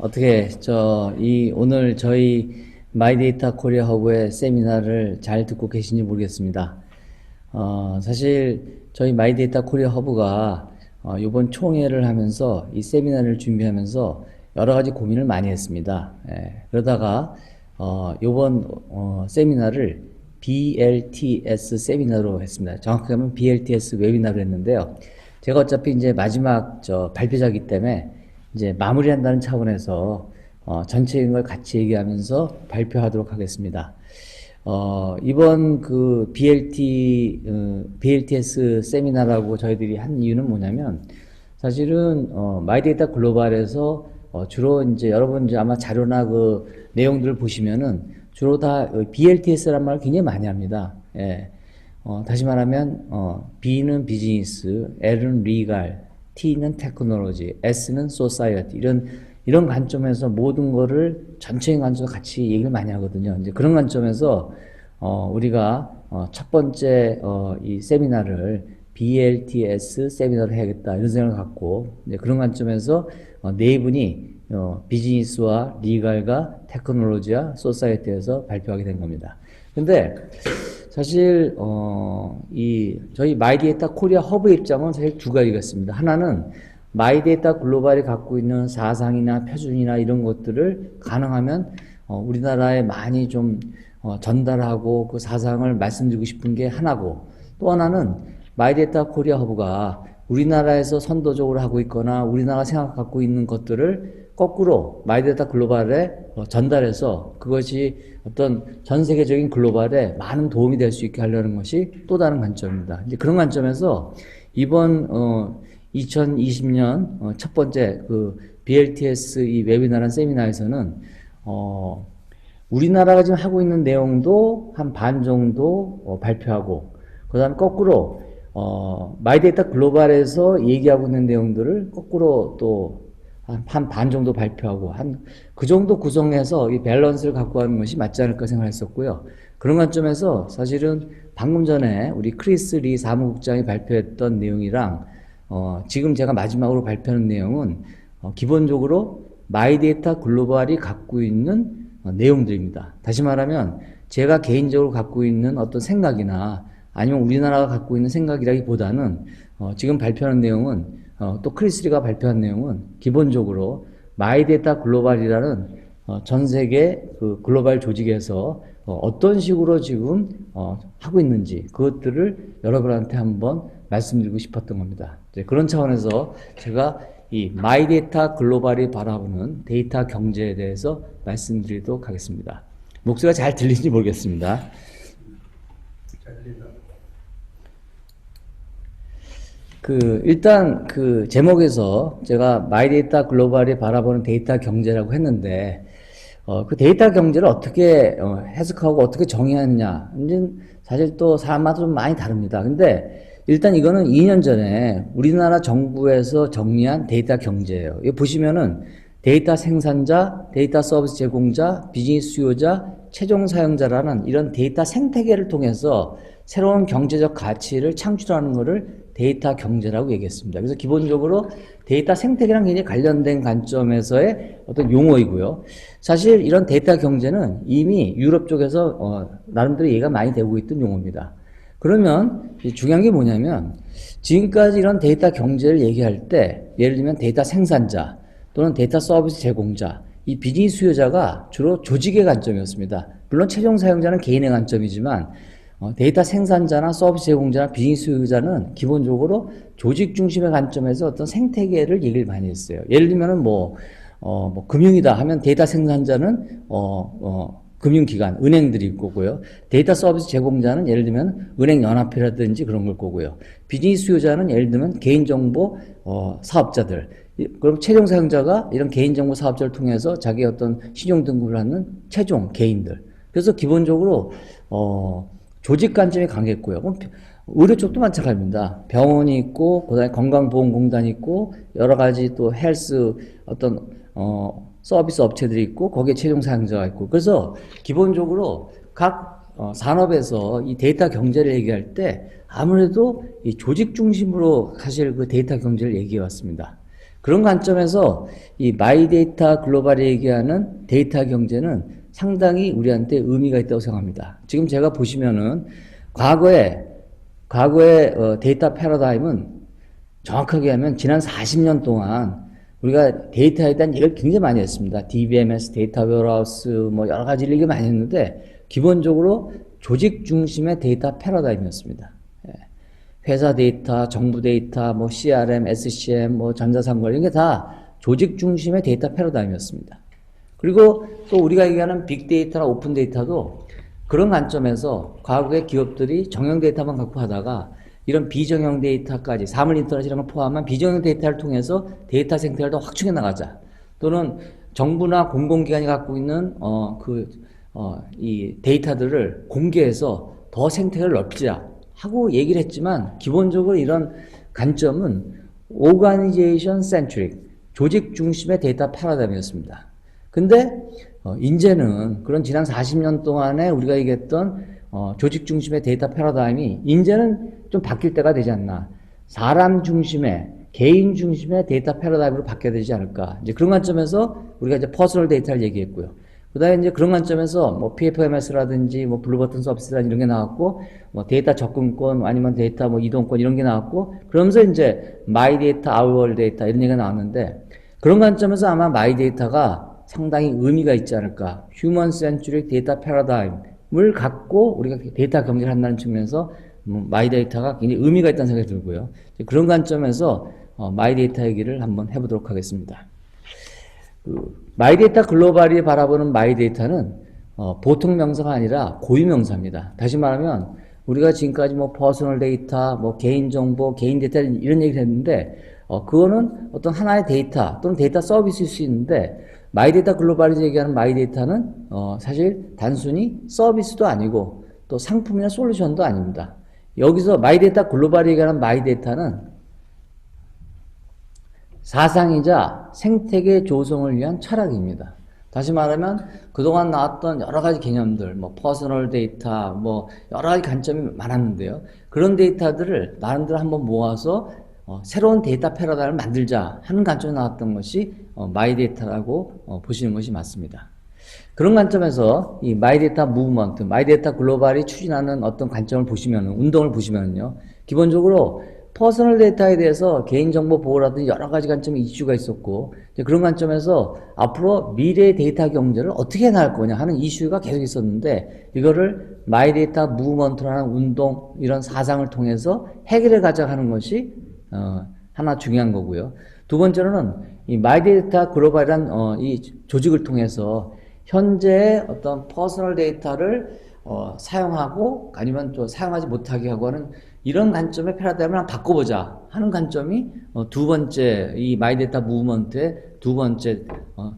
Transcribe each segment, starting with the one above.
어떻게 오늘 저희 마이데이터 코리아 허브의 세미나를 잘 듣고 계신지 모르겠습니다. 사실 저희 마이데이터 코리아 허브가 이번 총회를 하면서 이 세미나를 준비하면서 여러 가지 고민을 많이 했습니다. 그러다가 이번 세미나를 BLTS 세미나로 했습니다. 정확하게 하면 BLTS 웨비나로 했는데요. 제가 어차피 이제 마지막 발표자이기 때문에 이제 마무리한다는 차원에서 전체적인 걸 같이 얘기하면서 발표하도록 하겠습니다. 이번 그 BLTS 세미나라고 저희들이 한 이유는 뭐냐면, 사실은 마이데이터 글로벌에서 주로 이제 여러분 이제 아마 자료나 그 내용들을 보시면은 주로 다 BLTS란 말을 굉장히 많이 합니다. 예. 다시 말하면 B는 비즈니스, L은 리갈, T는 테크놀로지, S는 소사이어티, 이런 관점에서 모든 거를 전체적인 관점에서 같이 얘기를 많이 하거든요. 이제 그런 관점에서 우리가 첫 번째 이 세미나를 BLTS 세미나를 해야겠다 이런 생각을 갖고, 이제 그런 관점에서 네 분이 비즈니스와 리갈과 테크놀로지와 소사이어티에서 발표하게 된 겁니다. 근데 사실 저희 마이데이터 코리아 허브 입장은 사실 두 가지가 있습니다. 하나는 마이데이터 글로벌이 갖고 있는 사상이나 표준이나 이런 것들을 가능하면 우리나라에 많이 좀 전달하고 그 사상을 말씀드리고 싶은 게 하나고, 또 하나는 마이데이터 코리아 허브가 우리나라에서 선도적으로 하고 있거나 우리나라가 생각 갖고 있는 것들을 거꾸로 마이데이터 글로벌에 전달해서 그것이 어떤 전 세계적인 글로벌에 많은 도움이 될 수 있게 하려는 것이 또 다른 관점입니다. 이제 그런 관점에서 이번 2020년 첫 번째 그 BLTS 이 웨비나라는 세미나에서는 우리나라가 지금 하고 있는 내용도 한 반 정도 발표하고, 그 다음에 거꾸로 마이데이터 글로벌에서 얘기하고 있는 내용들을 거꾸로 또 한 반 정도 발표하고, 그 정도 구성해서 이 밸런스를 갖고 가는 것이 맞지 않을까 생각했었고요. 그런 관점에서 사실은 방금 전에 우리 크리스 리 사무국장이 발표했던 내용이랑 지금 제가 마지막으로 발표하는 내용은 기본적으로 마이데이터 글로벌이 갖고 있는 내용들입니다. 다시 말하면 제가 개인적으로 갖고 있는 어떤 생각이나 아니면 우리나라가 갖고 있는 생각이라기보다는 지금 발표하는 내용은 또 크리스리가 발표한 내용은 기본적으로 마이데이터 글로벌이라는 전 세계 그 글로벌 조직에서 어떤 식으로 지금 하고 있는지 그것들을 여러분한테 한번 말씀드리고 싶었던 겁니다. 그런 차원에서 제가 이 마이데이터 글로벌이 바라보는 데이터 경제에 대해서 말씀드리도록 하겠습니다. 목소리가 잘 들리는지 모르겠습니다. 잘 들린다. 일단 그 제목에서 제가 마이데이터 글로벌이 바라보는 데이터 경제라고 했는데, 그 데이터 경제를 어떻게 해석하고 어떻게 정의하느냐, 사실 또 사람마다 좀 많이 다릅니다. 근데 일단 이거는 2년 전에 우리나라 정부에서 정리한 데이터 경제예요. 이거 보시면은 데이터 생산자, 데이터 서비스 제공자, 비즈니스 수요자, 최종 사용자라는 이런 데이터 생태계를 통해서 새로운 경제적 가치를 창출하는 것을 데이터 경제라고 얘기했습니다. 그래서 기본적으로 데이터 생태계랑 굉장히 관련된 관점에서의 어떤 용어이고요. 사실 이런 데이터 경제는 이미 유럽 쪽에서 나름대로 얘기가 많이 되고 있던 용어입니다. 그러면 중요한 게 뭐냐면, 지금까지 이런 데이터 경제를 얘기할 때 예를 들면 데이터 생산자 또는 데이터 서비스 제공자, 이 비즈니스 수요자가 주로 조직의 관점이었습니다. 물론 최종 사용자는 개인의 관점이지만 데이터 생산자나 서비스 제공자나 비즈니스 수요자는 기본적으로 조직 중심의 관점에서 어떤 생태계를 얘기를 많이 했어요. 예를 들면은 금융이다 하면 데이터 생산자는 금융기관, 은행들이 있을 거고요. 데이터 서비스 제공자는 예를 들면 은행연합회라든지 그런 걸 거고요. 비즈니스 수요자는 예를 들면 개인정보 사업자들. 그럼 최종 사용자가 이런 개인정보 사업자를 통해서 자기 어떤 신용등급을 하는 최종 개인들. 그래서 기본적으로 조직 관점이 강했고요. 의료 쪽도 마찬가지입니다. 병원이 있고, 그 다음에 건강보험공단이 있고, 여러 가지 또 헬스 어떤 서비스 업체들이 있고, 거기에 최종 사용자가 있고. 그래서 기본적으로 각 산업에서 이 데이터 경제를 얘기할 때 아무래도 이 조직 중심으로 사실 그 데이터 경제를 얘기해 왔습니다. 그런 관점에서 이 마이데이터 글로벌이 얘기하는 데이터 경제는 상당히 우리한테 의미가 있다고 생각합니다. 지금 제가 보시면은 과거에 데이터 패러다임은 정확하게 하면 지난 40년 동안 우리가 데이터에 대한 얘기를 굉장히 많이 했습니다. DBMS, 데이터 웨어하우스, 뭐 여러 가지 얘기 많이 했는데 기본적으로 조직 중심의 데이터 패러다임이었습니다. 회사 데이터, 정부 데이터, 뭐 CRM, SCM, 뭐 전자상거래 이게 다 조직 중심의 데이터 패러다임이었습니다. 그리고 또 우리가 얘기하는 빅데이터나 오픈 데이터도 그런 관점에서 과거의 기업들이 정형 데이터만 갖고 하다가 이런 비정형 데이터까지 사물 인터넷 이런 걸 포함한 비정형 데이터를 통해서 데이터 생태를 더 확충해 나가자. 또는 정부나 공공기관이 갖고 있는 이 데이터들을 공개해서 더 생태를 넓히자 하고 얘기를 했지만 기본적으로 이런 관점은 오가니제이션 센트릭 조직 중심의 데이터 패러다임이었습니다. 근데 이제는 그런 지난 40년 동안에 우리가 얘기했던 조직 중심의 데이터 패러다임이 이제는 좀 바뀔 때가 되지 않나. 사람 중심의 개인 중심의 데이터 패러다임으로 바뀌어야 되지 않을까. 이제 그런 관점에서 우리가 이제 퍼스널 데이터를 얘기했고요. 그다음에 이제 그런 관점에서 뭐 PFMS라든지 뭐 블루버튼 서비스라든지 이런 게 나왔고 뭐 데이터 접근권 아니면 데이터 뭐 이동권 이런 게 나왔고 그러면서 이제 마이 데이터, 아우월 데이터 이런 얘기가 나왔는데 그런 관점에서 아마 마이 데이터가 상당히 의미가 있지 않을까. 휴먼 센츄릭 데이터 패러다임을 갖고 우리가 데이터 경제를 한다는 측면에서 마이 데이터가 굉장히 의미가 있다는 생각이 들고요. 그런 관점에서 마이 데이터 얘기를 한번 해보도록 하겠습니다. 마이 데이터 글로벌이 바라보는 마이 데이터는 보통 명사가 아니라 고유 명사입니다. 다시 말하면 우리가 지금까지 뭐 퍼스널 데이터, 뭐 개인 정보, 개인 데이터 이런 얘기를 했는데 그거는 어떤 하나의 데이터 또는 데이터 서비스일 수 있는데 마이 데이터 글로벌이 얘기하는 마이 데이터는 사실 단순히 서비스도 아니고 또 상품이나 솔루션도 아닙니다. 여기서 마이 데이터 글로벌이 얘기하는 마이 데이터는 사상이자 생태계 조성을 위한 철학입니다. 다시 말하면 그동안 나왔던 여러 가지 개념들, 뭐 퍼스널 데이터, 뭐 여러 가지 관점이 많았는데요. 그런 데이터들을 나름대로 한번 모아서 새로운 데이터 패러다임을 만들자 하는 관점에 나왔던 것이 마이 데이터라고 보시는 것이 맞습니다. 그런 관점에서 이 마이 데이터 무브먼트, 마이 데이터 글로벌이 추진하는 어떤 관점을 보시면, 운동을 보시면요. 기본적으로 퍼스널 데이터에 대해서 개인정보 보호라든지 여러 가지 관점의 이슈가 있었고, 그런 관점에서 앞으로 미래의 데이터 경제를 어떻게 나갈 거냐 하는 이슈가 계속 있었는데, 이거를 마이 데이터 무브먼트라는 운동, 이런 사상을 통해서 해결해 가자 하는 것이 하나 중요한 거고요. 두 번째로는 이 마이 데이터 글로벌이란 이 조직을 통해서 현재의 어떤 퍼스널 데이터를 사용하고 아니면 또 사용하지 못하게 하고 하는 이런 관점의 패러다임을 한번 바꿔보자 하는 관점이 두 번째 이 마이 데이터 무브먼트의 두 번째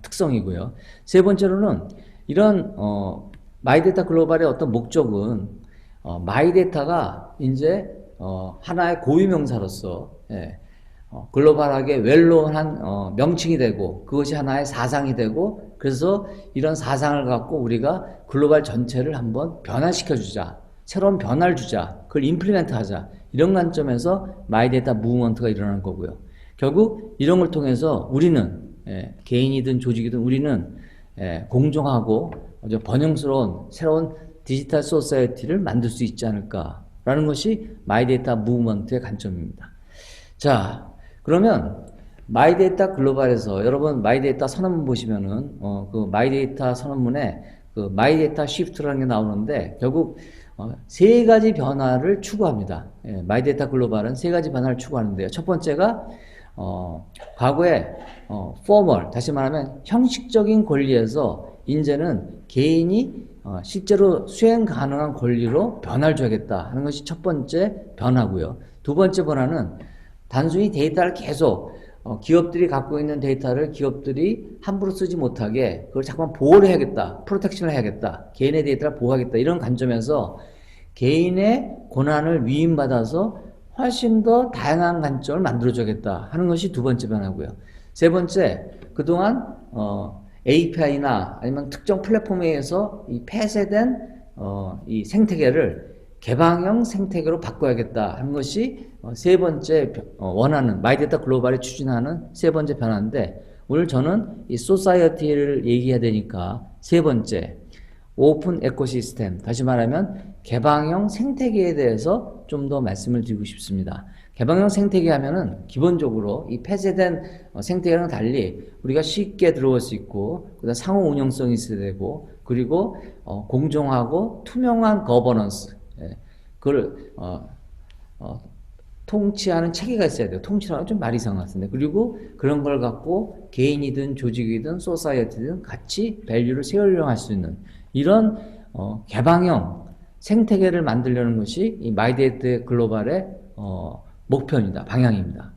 특성이고요. 세 번째로는 이런 마이 데이터 글로벌의 어떤 목적은 마이 데이터가 이제 하나의 고유 명사로서 글로벌하게 웰노한 명칭이 되고 그것이 하나의 사상이 되고 그래서 이런 사상을 갖고 우리가 글로벌 전체를 한번 변화시켜 주자. 새로운 변화를 주자. 그걸 임플리멘트 하자. 이런 관점에서 마이 데이터 무브먼트가 일어나는 거고요. 결국 이런 걸 통해서 우리는 개인이든 조직이든 우리는 공정하고 아주 번영스러운 새로운 디지털 소사이어티를 만들 수 있지 않을까라는 것이 마이 데이터 무브먼트의 관점입니다. 자, 그러면 마이 데이터 글로벌에서 여러분 마이 데이터 선언문 보시면은 그 마이 데이터 선언문에 그 마이 데이터 시프트라는 게 나오는데 결국 세 가지 변화를 추구합니다. 마이 데이터 글로벌은 세 가지 변화를 추구하는데요. 첫 번째가 과거에 포멀, 다시 말하면 형식적인 권리에서 이제는 개인이 실제로 수행 가능한 권리로 변화를 줘야겠다 하는 것이 첫 번째 변화고요. 두 번째 변화는 단순히 데이터를 계속 기업들이 갖고 있는 데이터를 기업들이 함부로 쓰지 못하게 그걸 자꾸만 보호를 해야겠다. 프로텍션을 해야겠다. 개인의 데이터를 보호하겠다. 이런 관점에서 개인의 권한을 위임받아서 훨씬 더 다양한 관점을 만들어줘야겠다 하는 것이 두 번째 변화고요. 세 번째, 그동안 API나 아니면 특정 플랫폼에 의해서 이 폐쇄된 이 생태계를 개방형 생태계로 바꿔야겠다 하는 것이 세 번째 원하는 마이데이터 글로벌이 추진하는 세 번째 변화인데, 오늘 저는 이 소사이어티를 얘기해야 되니까 세 번째 오픈 에코시스템, 다시 말하면 개방형 생태계에 대해서 좀 더 말씀을 드리고 싶습니다. 개방형 생태계 하면은 기본적으로 이 폐쇄된 생태계랑 달리 우리가 쉽게 들어올 수 있고, 그다음 상호 운영성이 있어야 되고, 그리고 공정하고 투명한 거버넌스, 그걸 통치하는 체계가 있어야 돼요. 통치라고 좀 말이 이상한 것 같은데, 그리고 그런 걸 갖고 개인이든 조직이든 소사이어티든 같이 밸류를 세우려고 할 수 있는 이런 개방형 생태계를 만들려는 것이 이 마이데이터 글로벌의 목표입니다. 방향입니다.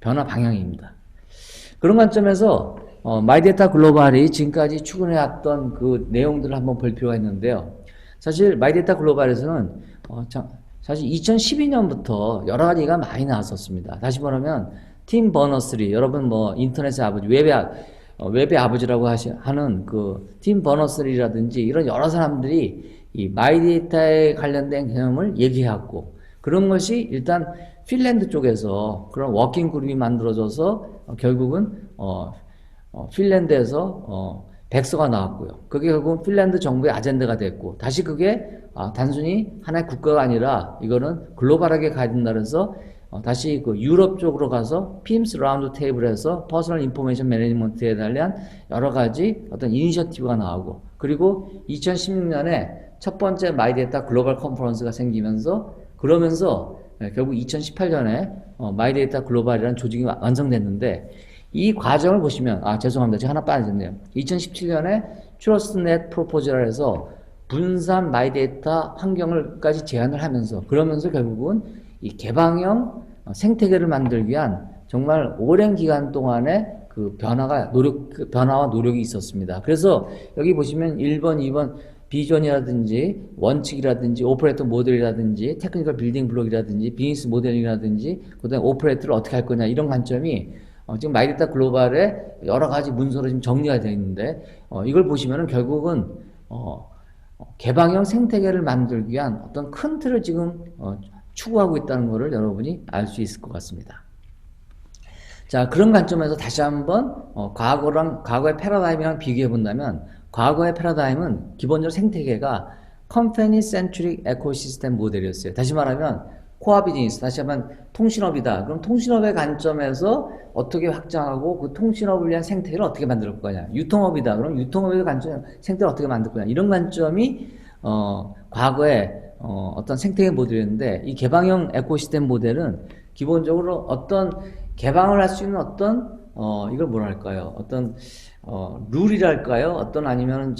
변화 방향입니다. 그런 관점에서 마이데이터 글로벌이 지금까지 추구해왔던 그 내용들을 한번 볼 필요가 있는데요. 사실 마이데이터 글로벌에서는 사실 2012년부터 여러 가지가 많이 나왔었습니다. 다시 말하면 팀 버너스리, 여러분 뭐 인터넷의 아버지, 웹의 아버지라고 하는 그 팀 버너스리라든지 이런 여러 사람들이 이 마이데이터에 관련된 개념을 얘기해왔고, 그런 것이 일단 핀란드 쪽에서 그런 워킹 그룹이 만들어져서 결국은 핀란드에서 백서가 나왔고요. 그게 결국은 핀란드 정부의 아젠다가 됐고, 다시 그게 단순히 하나의 국가가 아니라 이거는 글로벌하게 가야 된다 그래서 다시 그 유럽 쪽으로 가서 PIMS 라운드 테이블에서 퍼스널 인포메이션 매니지먼트에 대한 여러 가지 어떤 이니셔티브가 나오고, 그리고 2016년에 첫 번째 마이데이터 글로벌 컨퍼런스가 생기면서, 그러면서 결국 2018년에 마이데이터 글로벌이라는 조직이 완성됐는데, 이 과정을 보시면, 죄송합니다. 제가 하나 빠졌네요. 2017년에 트러스트넷 프로포즈를 해서 분산 마이데이터 환경을까지 제안을 하면서, 그러면서 결국은 이 개방형 생태계를 만들기 위한 정말 오랜 기간 동안의 그 변화와 노력이 있었습니다. 그래서 여기 보시면 1번, 2번 비전이라든지 원칙이라든지 오퍼레이터 모델이라든지 테크니컬 빌딩 블록이라든지 비즈니스 모델이라든지 그다음에 오퍼레이터를 어떻게 할 거냐, 이런 관점이 지금 마이데이터 글로벌에 여러 가지 문서로 지금 정리가 되어 있는데, 이걸 보시면은 결국은 개방형 생태계를 만들기 위한 어떤 큰 틀을 지금 추구하고 있다는 것을 여러분이 알 수 있을 것 같습니다. 자, 그런 관점에서 다시 한번 과거의 패러다임이랑 비교해 본다면, 과거의 패러다임은 기본적으로 생태계가 컴퍼니 센트릭 에코시스템 모델이었어요. 다시 말하면 코어 비즈니스, 다시 한번 통신업이다. 그럼 통신업의 관점에서 어떻게 확장하고 그 통신업을 위한 생태계를 어떻게 만들 거냐. 유통업이다. 그럼 유통업의 관점, 생태계를 어떻게 만들 거냐. 이런 관점이 과거에 어떤 생태계 모델이었는데, 이 개방형 에코시스템 모델은 기본적으로 어떤 개방을 할 수 있는 어떤 이걸 뭐라 할까요? 어떤 룰이랄까요? 아니면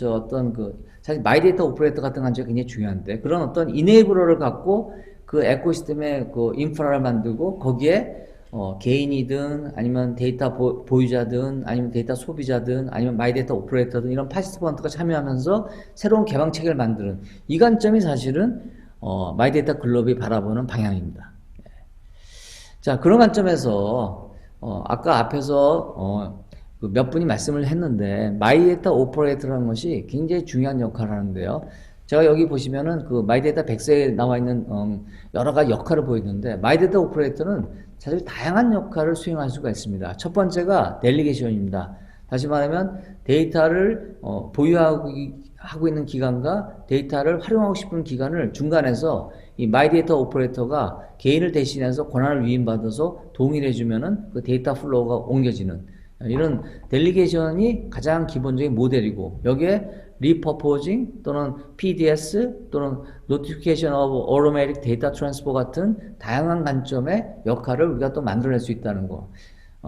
사실 마이데이터 오퍼레이터 같은 관점이 굉장히 중요한데, 그런 어떤 이네이블러를 갖고 그 에코시스템의 그 인프라를 만들고, 거기에 개인이든 아니면 데이터 보유자든 아니면 데이터 소비자든 아니면 마이데이터 오퍼레이터든 이런 파티시펀트가 참여하면서 새로운 개방 체계를 만드는 이 관점이 사실은 마이데이터 글로벌이 바라보는 방향입니다. 자, 그런 관점에서 아까 앞에서 그 몇 분이 말씀을 했는데, 마이데이터 오퍼레이터라는 것이 굉장히 중요한 역할을 하는데요. 제가 여기 보시면은 그 마이데이터 백서에 나와 있는 여러 가지 역할을 보이는데, 마이데이터 오퍼레이터는 사실 다양한 역할을 수행할 수가 있습니다. 첫 번째가 델리게이션입니다. 다시 말하면 데이터를 보유하고 있는 기관과 데이터를 활용하고 싶은 기관을 중간에서 이 마이데이터 오퍼레이터가 개인을 대신해서 권한을 위임받아서 동의를 해주면은 그 데이터 플로우가 옮겨지는 이런 델리게이션이 가장 기본적인 모델이고, 여기에 리퍼포징 또는 PDS 또는 Notification of Automatic Data Transfer 같은 다양한 관점의 역할을 우리가 또 만들어낼 수 있다는 거.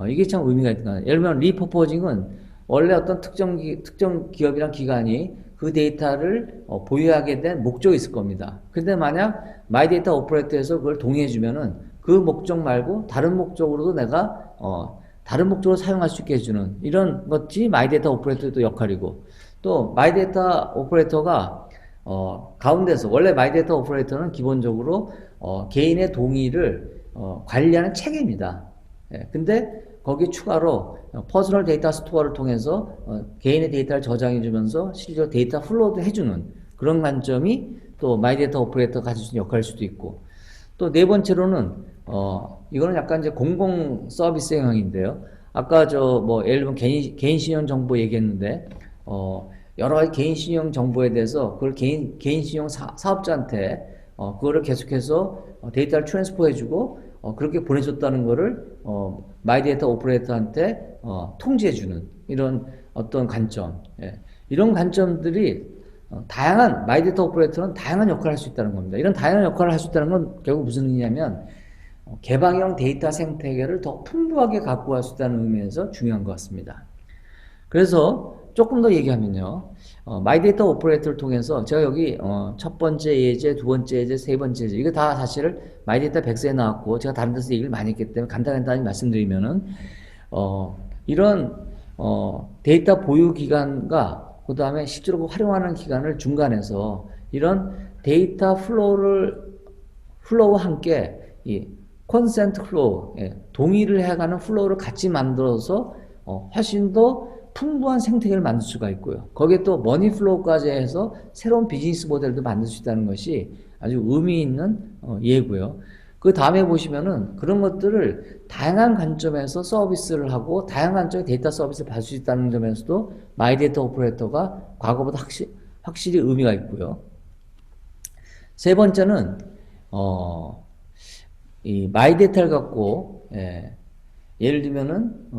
이게 참 의미가 있다. 예를 들면 리퍼포징은 원래 어떤 특정 기업이랑 기관이 그 데이터를 보유하게 된 목적이 있을 겁니다. 근데 만약 마이데이터 오퍼레이터에서 그걸 동의해주면은 그 목적 말고 다른 목적으로도 내가 다른 목적으로 사용할 수 있게 해주는 이런 것이 마이데이터 오퍼레이터의 역할이고, 또 마이데이터 오퍼레이터가 가운데서 원래 마이데이터 오퍼레이터는 기본적으로 개인의 동의를 관리하는 체계입니다. 근데 거기에 추가로 퍼스널 데이터 스토어를 통해서 개인의 데이터를 저장해 주면서 실제로 데이터 플로우도 해주는 그런 관점이 또 마이데이터 오퍼레이터가 가질 수 있는 역할일 수도 있고, 또 네 번째로는 이거는 약간 이제 공공 서비스 영역인데요. 아까 예를 들면 개인 신용 정보 얘기했는데 여러 가지 개인 신용 정보에 대해서 그걸 개인 신용 사업자한테 그거를 계속해서 데이터를 트랜스퍼 해주고 그렇게 보내줬다는 거를 마이데이터 오퍼레이터한테 통지해주는 이런 어떤 관점, 예. 이런 관점들이 다양한 마이데이터 오퍼레이터는 다양한 역할을 할 수 있다는 겁니다. 이런 다양한 역할을 할 수 있다는 건 결국 무슨 의미냐면 개방형 데이터 생태계를 더 풍부하게 갖고 갈 수 있다는 의미에서 중요한 것 같습니다. 그래서 조금 더 얘기하면요, 마이데이터 오퍼레이터를 통해서 제가 여기 첫 번째 예제, 두 번째 예제, 세 번째 예제, 이거 다 사실을 마이데이터 100세에 나왔고 제가 다른 데서 얘기를 많이 했기 때문에 간단히 말씀드리면은 이런 데이터 보유 기간과 그 다음에 실제로 활용하는 기간을 중간에서 이런 데이터 플로우와 함께 이 콘센트 플로우, 동의를 해가는 플로우를 같이 만들어서 훨씬 더 풍부한 생태계를 만들 수가 있고요. 거기에 또 머니 플로우까지 해서 새로운 비즈니스 모델도 만들 수 있다는 것이 아주 의미 있는 예고요. 그 다음에 보시면은 그런 것들을 다양한 관점에서 서비스를 하고 다양한 관점의 데이터 서비스를 받을 수 있다는 점에서도 마이데이터 오퍼레이터가 과거보다 확실히 의미가 있고요. 세 번째는 이 마이데이터를 갖고 예를 들면은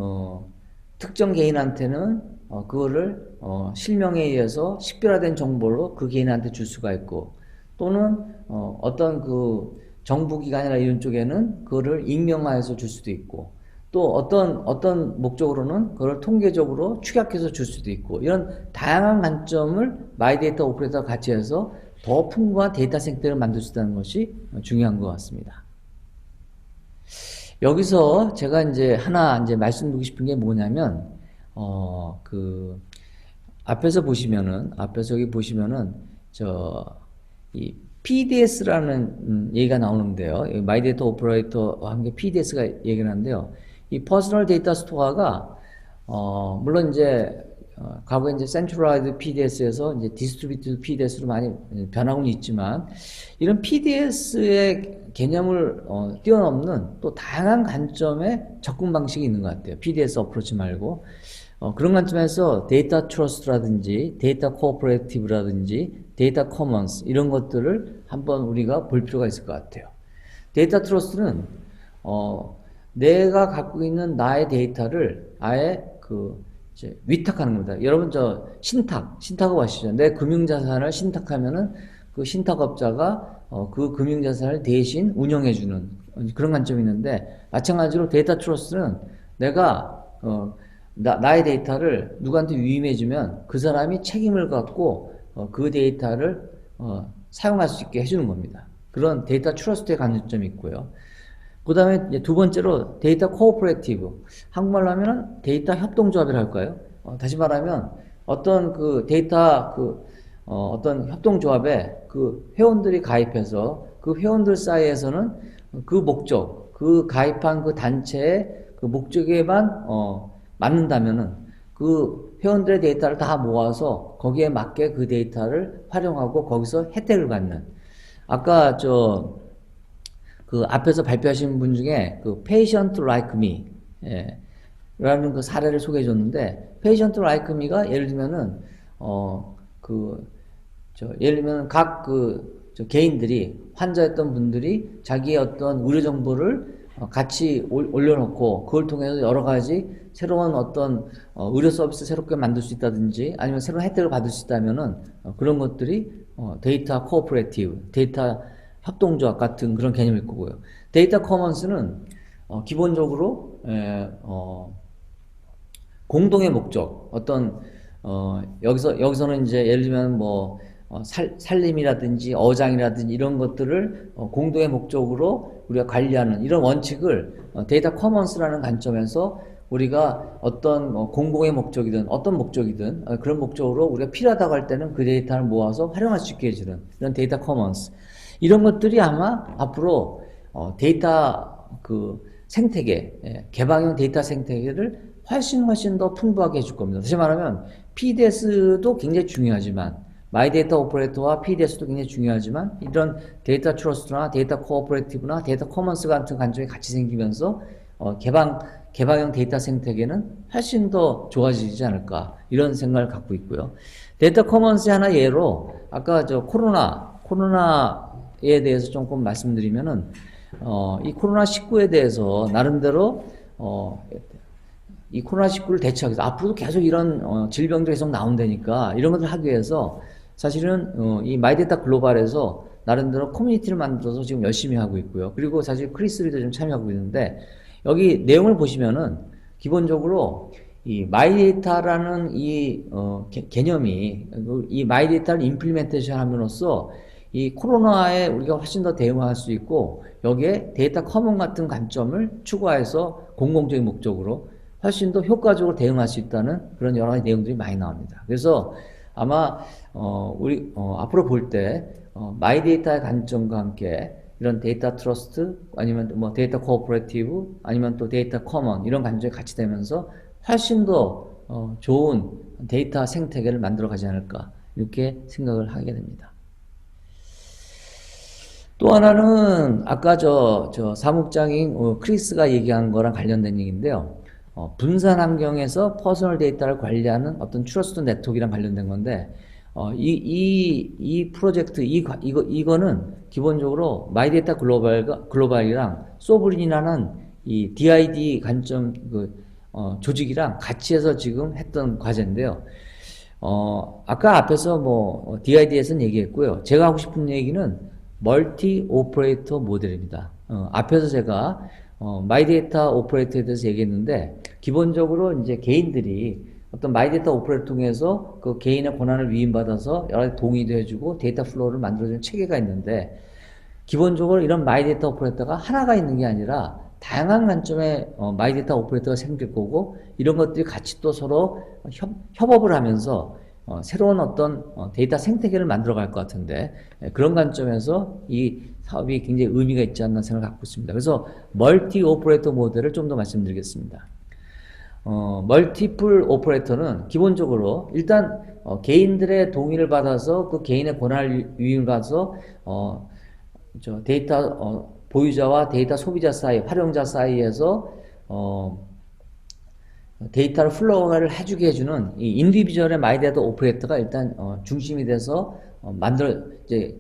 특정 개인한테는 그거를 실명에 의해서 식별화된 정보로 그 개인한테 줄 수가 있고, 또는 어떤 그 정부기관이나 이런 쪽에는 그거를 익명화해서 줄 수도 있고, 또 어떤 목적으로는 그걸 통계적으로 축약해서 줄 수도 있고, 이런 다양한 관점을 마이데이터 오퍼레이터가 같이 해서 더 풍부한 데이터 생태계를 만들 수 있다는 것이 중요한 것 같습니다. 여기서 제가 이제 말씀드리고 싶은 게 뭐냐면, 앞에서 여기 보시면은, 이 PDS라는 얘기가 나오는데요. 마이데이터 오퍼레이터와 함께 PDS가 얘기를 하는데요. 이 퍼스널 데이터 스토어가, 물론 이제, 과거에 이제 센트럴라이즈 PDS에서 이제 디스트리뷰티드 PDS로 많이 변하고는 있지만, 이런 PDS의 개념을 뛰어넘는 또 다양한 관점의 접근 방식이 있는 것 같아요. PDS 어프로치 말고. 그런 관점에서 데이터 트러스트라든지 데이터 코오퍼레이티브라든지 데이터 커먼스 이런 것들을 한번 우리가 볼 필요가 있을 것 같아요. 데이터 트러스트는 내가 갖고 있는 나의 데이터를 아예 이제 위탁하는 겁니다. 여러분 신탁하고 아시죠? 내 금융자산을 신탁하면은 그 신탁업자가 그 금융자산을 대신 운영해주는 그런 관점이 있는데, 마찬가지로 데이터 트러스트는 내가 나의 데이터를 누구한테 위임해주면 그 사람이 책임을 갖고 그 데이터를 사용할 수 있게 해주는 겁니다. 그런 데이터 트러스트의 관점이 있고요. 그 다음에 두 번째로 데이터 코오퍼레이티브, 한국말로 하면 데이터 협동조합이라 할까요? 다시 말하면 어떤 어떤 협동조합에 그 회원들이 가입해서 그 회원들 사이에서는 그 가입한 그 단체의 그 목적에만 맞는다면은 그 회원들의 데이터를 다 모아서 거기에 맞게 그 데이터를 활용하고 거기서 혜택을 받는, 아까 그 앞에서 발표하신 분 중에 그 patient like me 라는 그 사례를 소개해 줬는데, patient like me가 예를 들면은 예를 들면 개인들이, 환자였던 분들이 자기의 어떤 의료 정보를 같이 올려놓고 그걸 통해서 여러 가지 새로운 어떤 의료 서비스 새롭게 만들 수 있다든지 아니면 새로운 혜택을 받을 수 있다면은 그런 것들이 데이터 코오퍼레이티브, 데이터 협동조합 같은 그런 개념일 거고요. 데이터 커먼스는 기본적으로 공동의 목적, 여기서는 이제 예를 들면 살림이라든지 어장이라든지 이런 것들을 공동의 목적으로 우리가 관리하는 이런 원칙을 데이터 커먼스라는 관점에서 우리가 어떤 공공의 목적이든 어떤 목적이든 그런 목적으로 우리가 필요하다고 할 때는 그 데이터를 모아서 활용할 수 있게 해주는 이런 데이터 커먼스, 이런 것들이 아마 앞으로 데이터 생태계, 개방형 데이터 생태계를 훨씬 더 풍부하게 해줄 겁니다. 다시 말하면 PDS도 굉장히 중요하지만 마이데이터 오퍼레이터와 PDS도 굉장히 중요하지만 이런 데이터 트러스트나 데이터 코어퍼레이티브나 데이터 커먼스 같은 관점이 같이 생기면서 개방형 데이터 생태계는 훨씬 더 좋아지지 않을까 이런 생각을 갖고 있고요. 데이터 커먼스 하나 예로 아까 저 코로나에 대해서 조금 말씀드리면은 이 코로나19에 대해서 나름대로 이 코로나19를 대처하기 위해서 앞으로도 계속 이런 질병들이 계속 나온다니까 이런 것을 하기 위해서 사실은 이 마이데이터 글로벌에서 나름대로 커뮤니티를 만들어서 지금 열심히 하고 있고요. 그리고 사실 크리스리도 좀 참여하고 있는데 여기 내용을 보시면은 기본적으로 이 마이데이터라는 이 개념이 이 마이데이터를 임플리멘테이션 함으로써 이 코로나에 우리가 훨씬 더 대응할 수 있고 여기에 데이터 커먼 같은 관점을 추구해서 공공적인 목적으로 훨씬 더 효과적으로 대응할 수 있다는 그런 여러 가지 내용들이 많이 나옵니다. 그래서 아마 우리 앞으로 볼 때 마이데이터의 관점과 함께 이런 데이터 트러스트 아니면 뭐 데이터 코오퍼레이티브 아니면 또 데이터 커먼 이런 관점이 같이 되면서 훨씬 더 좋은 데이터 생태계를 만들어 가지 않을까 이렇게 생각을 하게 됩니다. 또 하나는 아까 저 사무국장인 크리스가 얘기한 거랑 관련된 얘기인데요. 분산 환경에서 퍼스널 데이터를 관리하는 어떤 트러스트 네트워크랑 관련된 건데 이 프로젝트 이거는 기본적으로 마이데이터 글로벌이랑 소브린이라는 이 DID 관점 조직이랑 같이 해서 지금 했던 과제인데요. 아까 앞에서 뭐 DID에서는 얘기했고요. 제가 하고 싶은 얘기는 멀티 오퍼레이터 모델입니다. 앞에서 제가 마이데이터 오퍼레이터에 대해서 얘기했는데 기본적으로 이제 개인들이 어떤 마이데이터 오퍼레이터 통해서 그 개인의 권한을 위임받아서 여러 가지 동의도 해주고 데이터 플로우를 만들어주는 체계가 있는데 기본적으로 이런 마이데이터 오퍼레이터가 하나가 있는 게 아니라 다양한 관점의 마이데이터 오퍼레이터가 생길 거고 이런 것들이 같이 또 서로 협업을 하면서 새로운 어떤 데이터 생태계를 만들어 갈 것 같은데 그런 관점에서 이 사업이 굉장히 의미가 있지 않나 생각을 갖고 있습니다. 그래서 멀티 오퍼레이터 모델을 좀 더 말씀드리겠습니다. 멀티플 오퍼레이터는 기본적으로 일단 개인들의 동의를 받아서 그 개인의 권한을 위임을 받아서 데이터 보유자와 데이터 소비자 사이, 활용자 사이에서 데이터를 플로우를 해주게 해주는 이 인디비주얼의 마이데이터 오퍼레이터가 일단 중심이 돼서 이제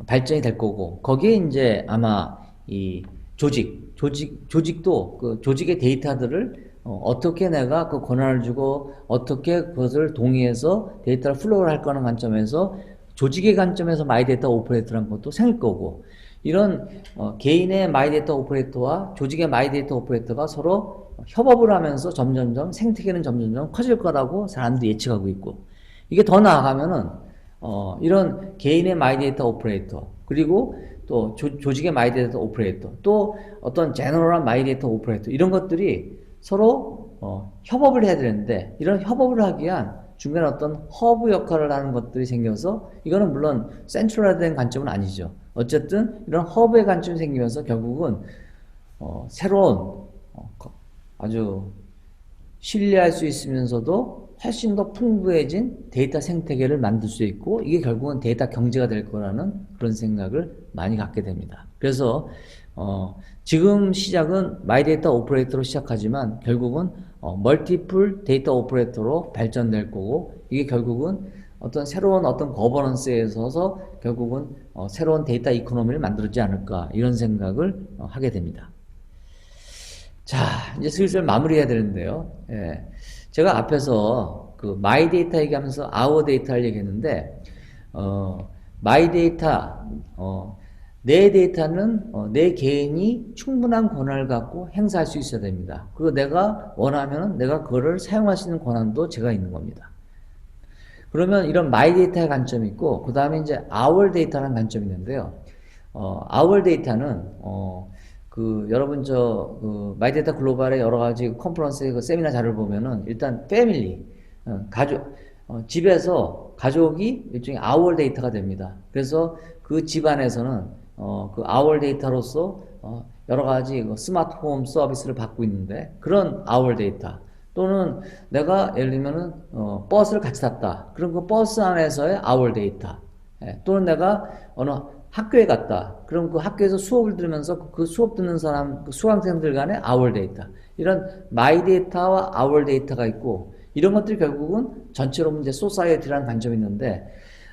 발전이 될 거고 거기에 이제 아마 이 조직도 그 조직의 데이터들을 어떻게 내가 그 권한을 주고 어떻게 그것을 동의해서 데이터를 플로우를 할 거는 관점에서 조직의 관점에서 마이데이터 오퍼레이터라는 것도 생길 거고 이런 개인의 마이데이터 오퍼레이터와 조직의 마이데이터 오퍼레이터가 서로 협업을 하면서 점점점 생태계는 점점점 커질 거라고 사람들이 예측하고 있고 이게 더 나아가면은 이런 개인의 마이데이터 오퍼레이터 그리고 또 조직의 마이데이터 오퍼레이터 또 어떤 제너럴한 마이데이터 오퍼레이터 이런 것들이 서로 협업을 해야 되는데 이런 협업을 하기 위한 중간에 어떤 허브 역할을 하는 것들이 생겨서 이거는 물론 센트럴화된 관점은 아니죠. 어쨌든 이런 허브의 관점이 생기면서 결국은 새로운 아주 신뢰할 수 있으면서도 훨씬 더 풍부해진 데이터 생태계를 만들 수 있고 이게 결국은 데이터 경제가 될 거라는 그런 생각을 많이 갖게 됩니다. 그래서 지금 시작은 마이데이터 오퍼레이터로 시작하지만 결국은 멀티플 데이터 오퍼레이터로 발전될 거고 이게 결국은 어떤 새로운 어떤 거버넌스에 있어서 결국은 새로운 데이터 이코노미를 만들지 않을까 이런 생각을 하게 됩니다. 자, 이제 슬슬 마무리해야 되는데요. 예. 제가 앞에서 그 마이 데이터 얘기하면서 아워 데이터를 얘기했는데, 마이 데이터, 내 데이터는 내 개인이 충분한 권한을 갖고 행사할 수 있어야 됩니다. 그리고 내가 원하면 내가 그거를 사용할 수 있는 권한도 제가 있는 겁니다. 그러면 이런 마이 데이터의 관점이 있고, 그 다음에 이제 our 데이터라는 관점이 있는데요. our 데이터는, 여러분 마이데이터 글로벌의 여러 가지 컨퍼런스의 그 세미나 자료를 보면은 일단 패밀리, 가족, 집에서 가족이 일종의 our 데이터가 됩니다. 그래서 그 집안에서는 그 our 데이터로서 여러 가지 스마트 홈 서비스를 받고 있는데 그런 our 데이터 또는 내가 예를 들면은 버스를 같이 탔다. 그럼 그 버스 안에서의 아월 데이터. 예, 또는 내가 어느 학교에 갔다. 그럼 그 학교에서 수업을 들으면서 그 수업 듣는 사람, 그 수강생들 간의 아월 데이터. 이런 마이 데이터와 아월 데이터가 있고 이런 것들이 결국은 전체로 이제 소사이어티라는 관점이 있는데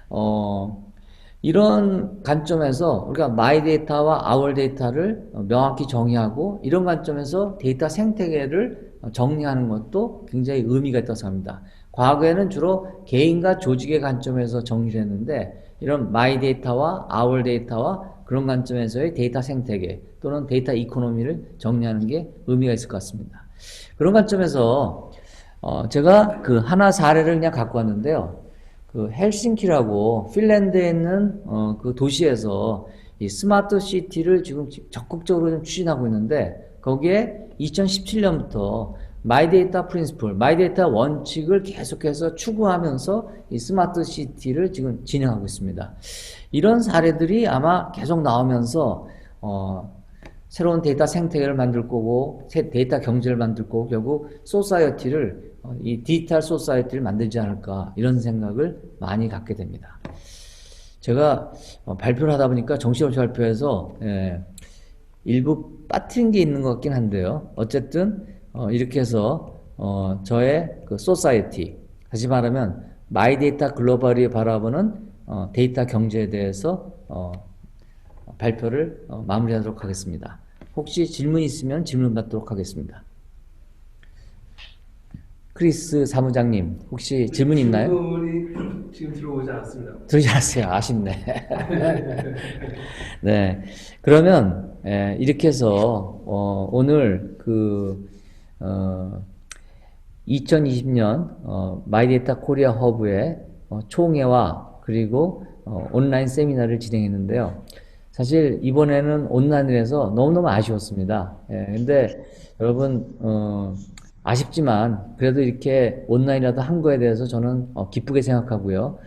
어, 이런 관점에서 우리가 마이 데이터와 아월 데이터를 명확히 정의하고 이런 관점에서 데이터 생태계를 정리하는 것도 굉장히 의미가 있다고 생각합니다. 과거에는 주로 개인과 조직의 관점에서 정리를 했는데 이런 마이 데이터와 아월 데이터와 그런 관점에서의 데이터 생태계 또는 데이터 이코노미를 정리하는 게 의미가 있을 것 같습니다. 그런 관점에서 제가 그 하나 사례를 그냥 갖고 왔는데요. 그 헬싱키라고 핀란드에 있는 그 도시에서 이 스마트 시티를 지금 적극적으로 좀 추진하고 있는데 거기에 2017년부터 마이데이터 프린시플, 마이데이터 원칙을 계속해서 추구하면서 이 스마트 시티를 지금 진행하고 있습니다. 이런 사례들이 아마 계속 나오면서 새로운 데이터 생태계를 만들 거고 데이터 경제를 만들 거고 결국 소사이어티를 이 디지털 소사이어티를 만들지 않을까 이런 생각을 많이 갖게 됩니다. 제가 발표를 하다 보니까 정신없이 발표해서 일부 빠뜨린 게 있는 것 같긴 한데요. 어쨌든 이렇게 해서 저의 그 소사이어티 다시 말하면 마이 데이터 글로벌이 바라보는 데이터 경제에 대해서 발표를 마무리하도록 하겠습니다. 혹시 질문 있으면 질문 받도록 하겠습니다. 크리스 사무장님, 혹시 질문 있나요? 질문이 지금 들어오지 않았습니다. 들으지 않았어요. 아쉽네. 네. 그러면, 이렇게 해서, 오늘 2020년, 마이데이터 코리아 허브의 총회와 그리고 온라인 세미나를 진행했는데요. 사실 이번에는 온라인에서 너무너무 아쉬웠습니다. 근데 여러분, 아쉽지만 그래도 이렇게 온라인이라도 한 거에 대해서 저는 기쁘게 생각하고요.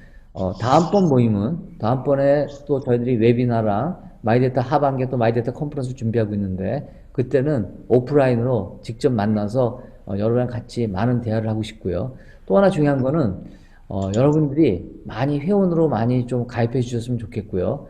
다음번 모임은 다음번에 또 저희들이 웨비나랑 마이데이터 하반기에 또 마이데이터 컨퍼런스를 준비하고 있는데 그때는 오프라인으로 직접 만나서 여러분랑 같이 많은 대화를 하고 싶고요. 또 하나 중요한 거는 여러분들이 많이 회원으로 많이 좀 가입해 주셨으면 좋겠고요.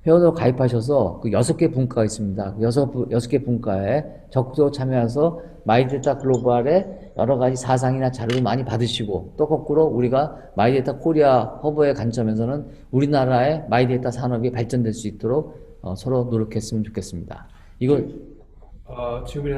회원으로 가입하셔서 그 6개 분과가 있습니다. 그 여섯 개 분과에 적극적으로 참여해서 마이데이터 글로벌의 여러 가지 사상이나 자료를 많이 받으시고 또 거꾸로 우리가 마이데이터 코리아 허브의 관점에서는 우리나라의 마이데이터 산업이 발전될 수 있도록 서로 노력했으면 좋겠습니다. 이거 질문이